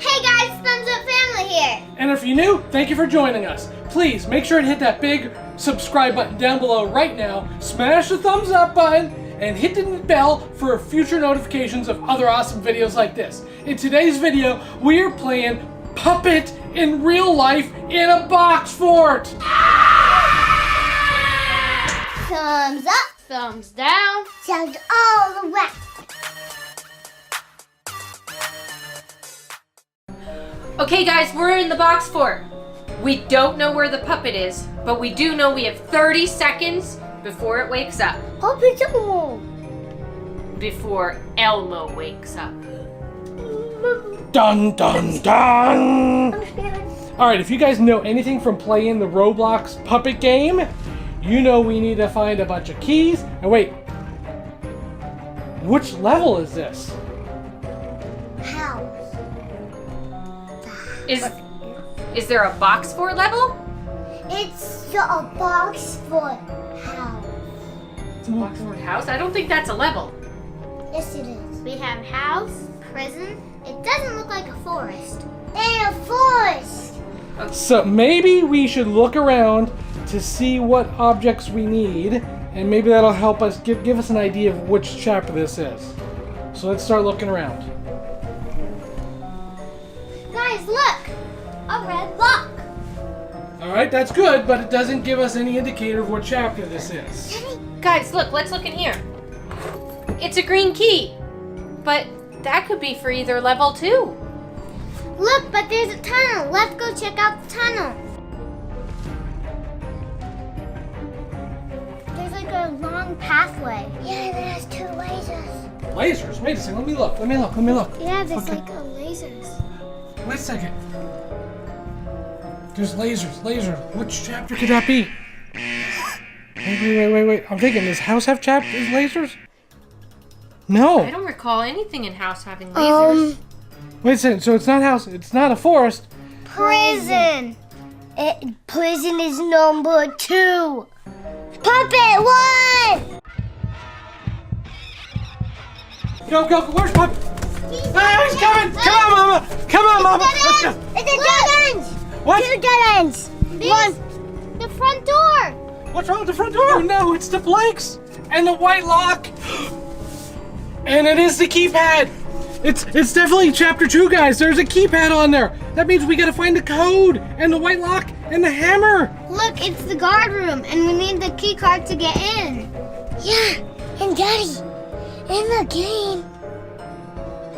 Hey guys, Thumbs Up Family here! And if you're new, thank you for joining us. Please make sure to hit that big subscribe button down below right now, smash the thumbs up button, and hit the bell for future notifications of other awesome videos like this. In today's video, we are playing Puppet in real life in a box fort. Thumbs up, Thumbs down. sounds all the way. Okay guys, we're in the box fort. We don't know where the puppet is, but we do know we have 30 seconds before it wakes up. Puppet Elmo. Before Elmo wakes up. Dun dun dun! I'm scared. Alright, if you guys know anything from playing the Roblox puppet game, you know we need to find a bunch of keys. And wait, which level is this? House. Is there a box fort level? It's a box for house. It's a box fort house? I don't think that's a level. Yes, it is. We have house, prison. It doesn't look like a forest. And a forest. So maybe we should look around to see what objects we need, and maybe that'll help us give us an idea of which chapter this is. So let's start looking around. Guys, look! A red block. Alright, that's good, but it doesn't give us any indicator of what chapter this is. Guys, look, let's look in here. It's a green key, but that could be for either level 2. Look, but there's a tunnel. Let's go check out the tunnel. There's like a long pathway. Yeah, there's 2 lasers. Lasers? Wait a second, let me look. Yeah, there's Okay. like a lasers. Wait a second. There's lasers. Which chapter could that be? Wait. I'm thinking, does House have lasers? No. I don't recall anything in House having lasers. Wait a second, so it's not House, it's not a forest. Prison. Prison is number 2. Puppet 1. Go, where's Puppet? Ah, he's coming! Come on, Mama! Let's go! It's a dead end. What? 2 dead ends. One. The front door. What's wrong with the front door? Oh no, it's the blanks! And the white lock! And it is the keypad! It's definitely chapter 2, guys. There's a keypad on there. That means we gotta find the code and the white lock and the hammer. Look, it's the guard room, and we need the key card to get in. Yeah, and Daddy, in the game,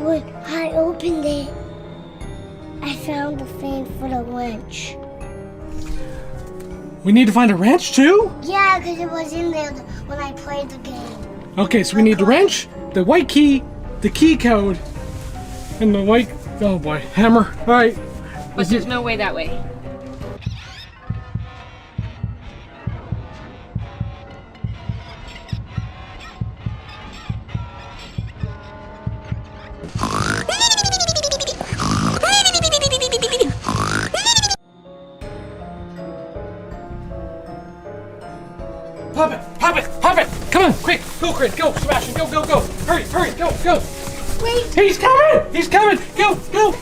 when I opened it, I found the thing for the wrench. We need to find a wrench too? Yeah, because it was in there when I played the game. Okay, so we need the wrench, the white key, the key code, and the white, oh boy, hammer. All right. But there's no way that way. Puppet! Come on, quick! Go, Chris! Go, Sebastian! Go! Hurry! Go! Wait. He's coming! Go!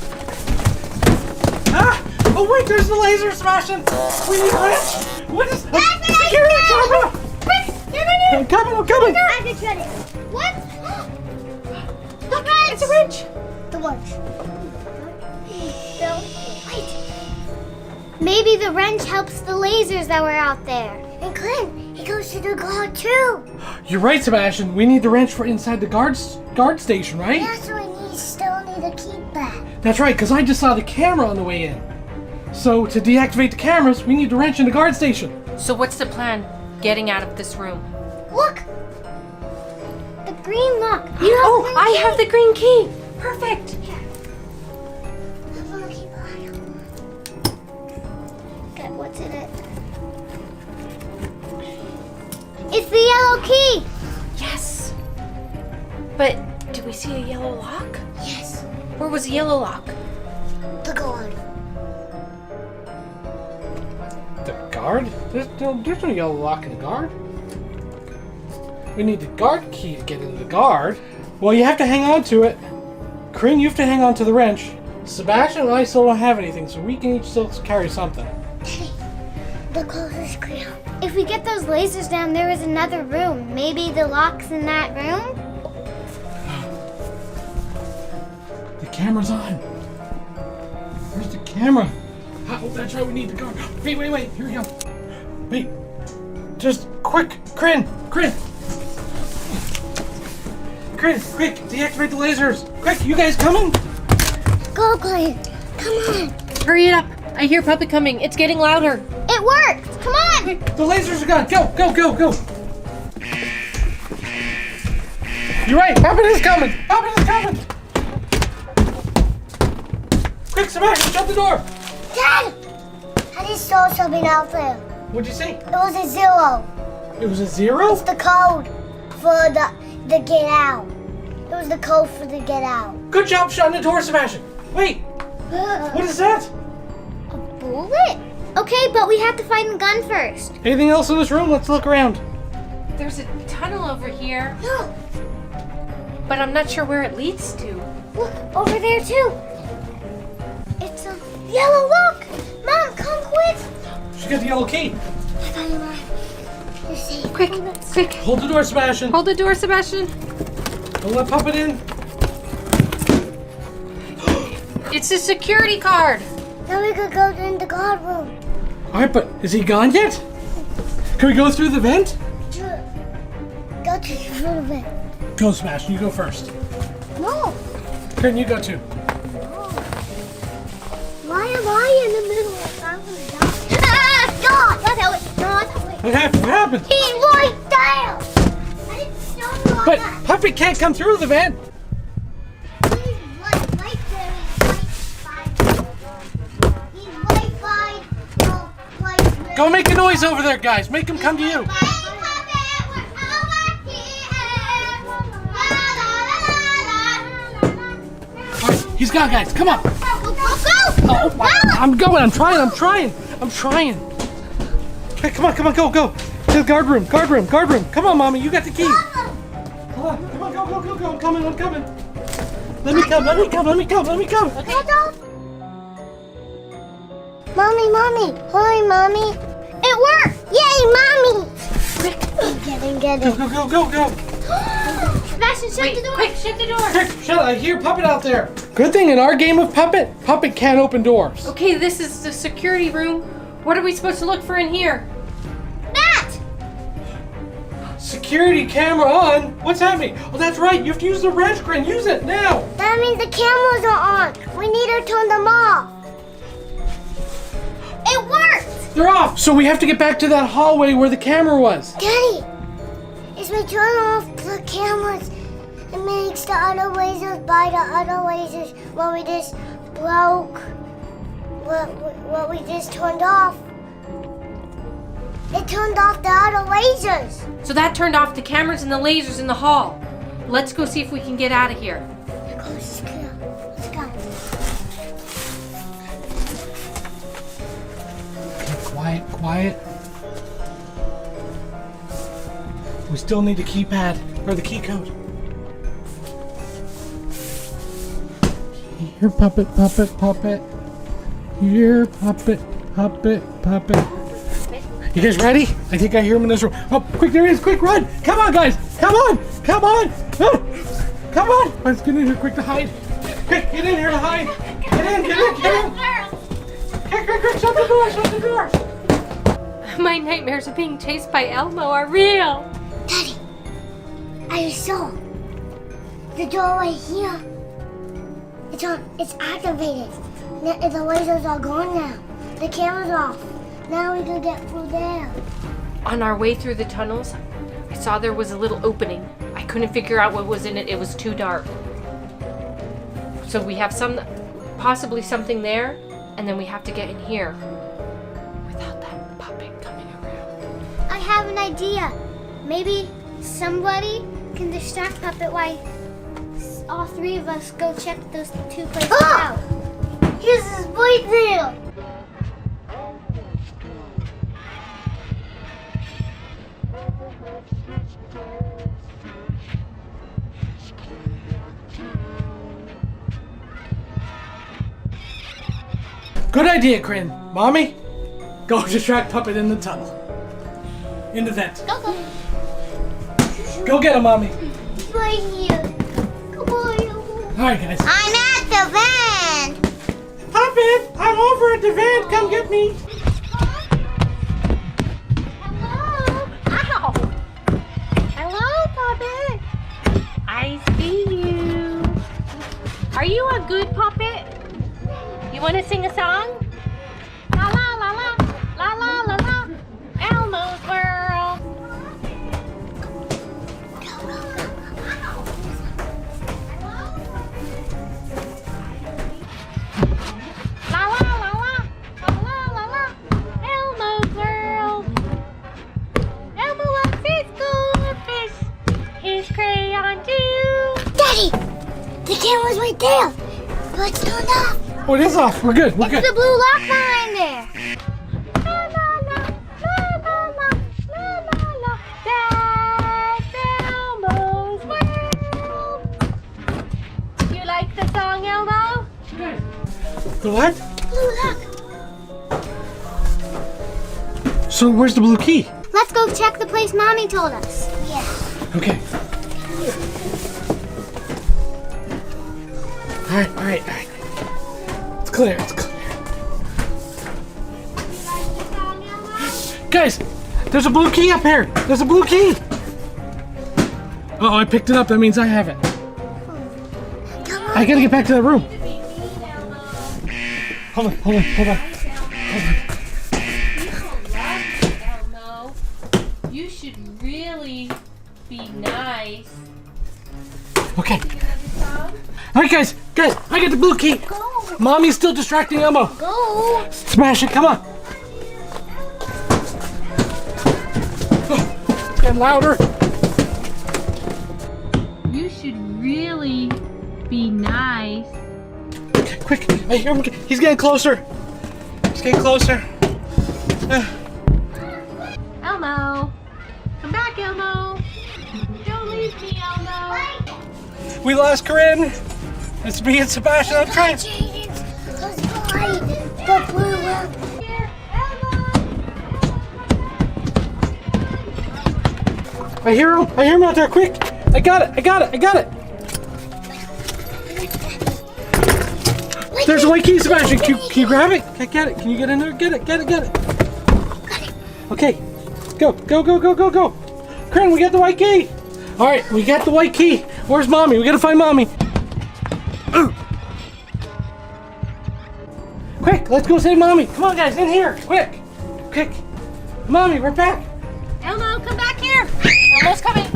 Ah! Oh wait, there's the laser, Sebastian! We need a wrench! What is... Security camera! I'm coming! I can shut it. What? The wrench! It's a wrench. The wrench. Wait. Maybe the wrench helps the lasers that were out there. And Clint, he goes to the guard too. You're right, Sebastian. We need the wrench for inside the guard station, right? Yeah, so we still need a keypad. That's right, because I just saw the camera on the way in. So to deactivate the cameras, we need the wrench in the guard station. So what's the plan getting out of this room? Look! The green lock. I have the green key. Perfect. I'm gonna keep an eye on it. Okay, what's in it? It's the yellow key! Yes. But do we see a yellow lock? Yes. Where was the yellow lock? The guard. The guard? There's no yellow lock in the guard. We need the guard key to get into the guard. Well, you have to hang on to it. Corinne, you have to hang on to the wrench. Sebastian and I still don't have anything, so we can each still carry something. The closest crowd. If we get those lasers down, there is another room. Maybe the lock's in that room? The camera's on. Where's the camera? Oh, that's right, we need the guard. Wait, here we go. Wait, just quick, Crin, quick, deactivate the lasers. Quick, you guys coming? Go, Glenn. Come on. Hurry it up. I hear Puppet coming. It's getting louder. It worked. Come on. The lasers are gone. Go. You're right, Puppet is coming. Quick, Sebastian, shut the door. Dad! I just saw something out there. What'd you see? It was a 0. It was a 0? It's the code for the get out. It was the code for the get out. Good job shutting the door, Sebastian. Wait, what is that? A bullet? Okay, but we have to find the gun first. Anything else in this room? Let's look around. There's a tunnel over here, Look, but I'm not sure where it leads to. look, over there too. It's a yellow look. Mom, come quick. She got the yellow key. I thought you were. You're safe. Quick. Hold the door, Sebastian. Hold the door, Sebastian. Don't let Puppet in. It's a security card. Now we could go in the guard room. All right, but is he gone yet? Can we go through the vent? Go to the front of it. Go, Sebastian. You go first. No. Crin, you go too. Why am I in the middle? I'm gonna die. Ah, God! Not that way. No, not that way. What happened? He's right there. I didn't know about But that. Puppet can't come through the vent. He's right there. He's right by. Go make a noise over there, guys. Make him come to you. All right, he's gone, guys. Come on. Go! Oh, I'm going. I'm trying. Okay, come on. Go. To the guard room. Come on, Mommy. You got the key. Come on, go. I'm coming. Let me come. Mommy. Hurry, Mommy. It worked. Yay, Mommy. Get it. Go. Sebastian, shut the door. Quick, shut the door. Quick, shut it. I hear Puppet out there. Good thing in our game of Puppet can't open doors. Okay, this is the security room. What are we supposed to look for in here? That. Security camera on? What's happening? Oh, that's right. You have to use the wrench, Crin. Use it now. That means the cameras are on. We need to turn them off. It worked. They're off. So we have to get back to that hallway where the camera was. Daddy, if we turn off the cameras, it makes the other lasers by the other lasers what we just broke, what we just turned off. It turned off the other lasers. So that turned off the cameras and the lasers in the hall. Let's go see if we can get out of here. Let's go. Quiet. We still need the keypad or the key code. Here, Puppet. Here, Puppet. You guys ready? I think I hear him in this room. Oh, quick, there he is. Quick, run. Come on, guys. Come on. Ah, come on. Let's get in here quick to hide. Quick, get in here to hide. Get in. Quick, shut the door. My nightmares of being chased by Elmo are real. Daddy, I saw the doorway here. It's activated. The lasers are gone now. The camera's off. Now we can get through there. On our way through the tunnels, I saw there was a little opening. I couldn't figure out what was in it. It was too dark. So we have possibly something there, and then we have to get in here without that puppet coming around. I have an idea. Maybe somebody can distract Puppet while all three of us go check those two places out. Here's his right there. Good idea, Corinne. Mommy, go distract Puppet in the tunnel. In the vent. Go, go. Go get him, Mommy. Right here. Come on. Alright, guys. I'm at the van. Puppet, I'm over at the vent. Come get me. Hello. Ow. Hello, puppet. I see you. Are you a good puppet? You want to sing a song? La la la la la la la la. Elmo's World. La la la la la la la la. Elmo's World. Elmo loves his goldfish, his crayon too. Daddy, the camera's right there. Let's turn off. Oh, it is off. We're good. We're It's good. the blue lock behind there. La la la la la la la la la. That's Elmo's World. You like the song, Elmo? The what? Blue lock. So where's the blue key? Let's go check the place Mommy told us. Yeah. Okay. Alright. It's clear. Guys, there's a blue key up here. There's a blue key. Oh, I picked it up. That means I have it. Come on. I gotta get back to that room. Hold on. People love you, Elmo. You should really be nice. Okay. Alright, guys, I got the blue key. Go. Mommy's still distracting Elmo. Go. Smash it, come on. It's getting louder. You should really be nice. Okay, quick, I hear him. He's getting closer. Elmo. Come back, Elmo. Don't leave me, Elmo. We lost Corinne. It's me and Sebastian. I'm trying. Let's fly. The blue lock. Here, Elmo. I hear him out there. Quick. I got it. There's a white key, Sebastian. Can you grab it? Get it. Can you get in there? Get it. Okay. Go. Corinne, we got the white key. All right, we got the white key. Where's Mommy? We gotta find Mommy. Quick, let's go save Mommy. Come on, guys, in here. Quick. Mommy, we're back. Elmo, come back here. Elmo's coming.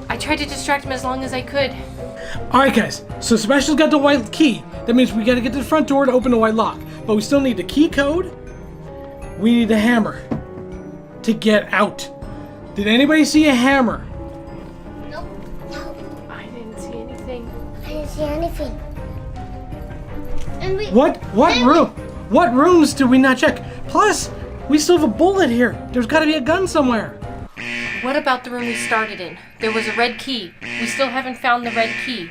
I tried to distract him as long as I could. All right, guys. So Sebastian's got the white key. That means we gotta get to the front door to open the white lock. But we still need the key code. We need the hammer to get out. Did anybody see a hammer? Nope. No. I didn't see anything. I didn't see anything. And we. What room? What rooms did we not check? Plus, we still have a bullet here. There's got to be a gun somewhere. What about the room we started in? There was a red key. We still haven't found the red key.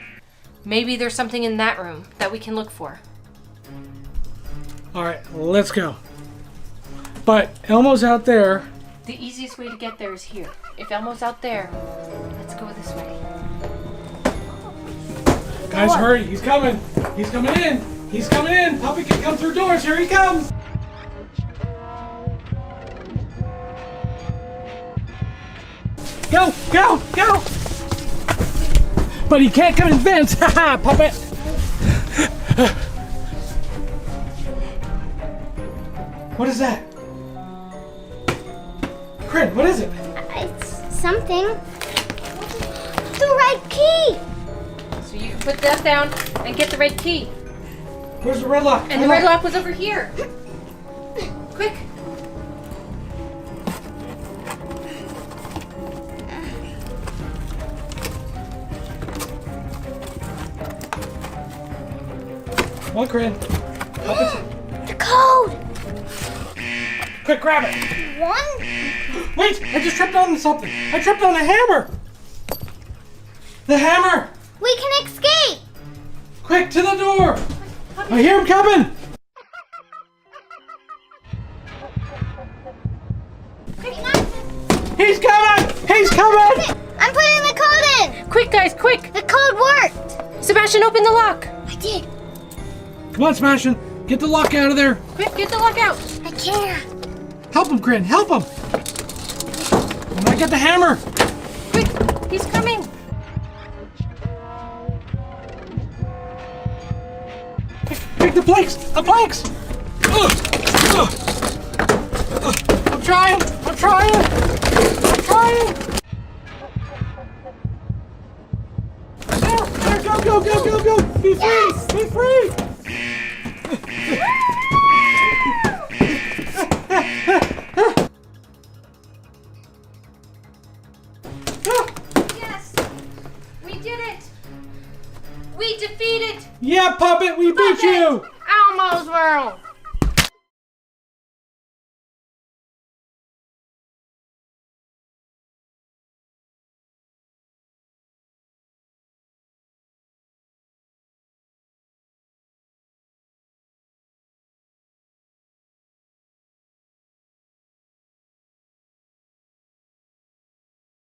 Maybe there's something in that room that we can look for. All right, let's go. But Elmo's out there. The easiest way to get there is here. If Elmo's out there, let's go this way. Guys, hurry. He's coming. He's coming in. Puppy can come through doors. Here he comes. Go. But he can't come in vents. Haha, Puppet. What is that? Corinne, what is it? It's something. The right key. So you can put that down and get the red key. Where's the red lock? And the red lock was over here. Quick. Come on, Corinne. The code. Quick, grab it. one? Wait, I just tripped on something. I tripped on a hammer. The hammer. We can escape. Quick, to the door. I hear him coming. He's coming. He's coming. I'm putting the code in. Quick, guys, quick! The code worked. Sebastian, open the lock. I did. Come on, Sebastian. Get the lock out of there. Quick, get the lock out. I can't. Help him, Grin. Help him. And I get the hammer. Quick, he's coming. Pick the planks. The planks. I'm trying. I'm trying. I'm trying. There, go, go, go, go, go. Be free. Yes. Be free. Yes, we did it. We defeated Yeah, Puppet, we beat you. Elmo's World.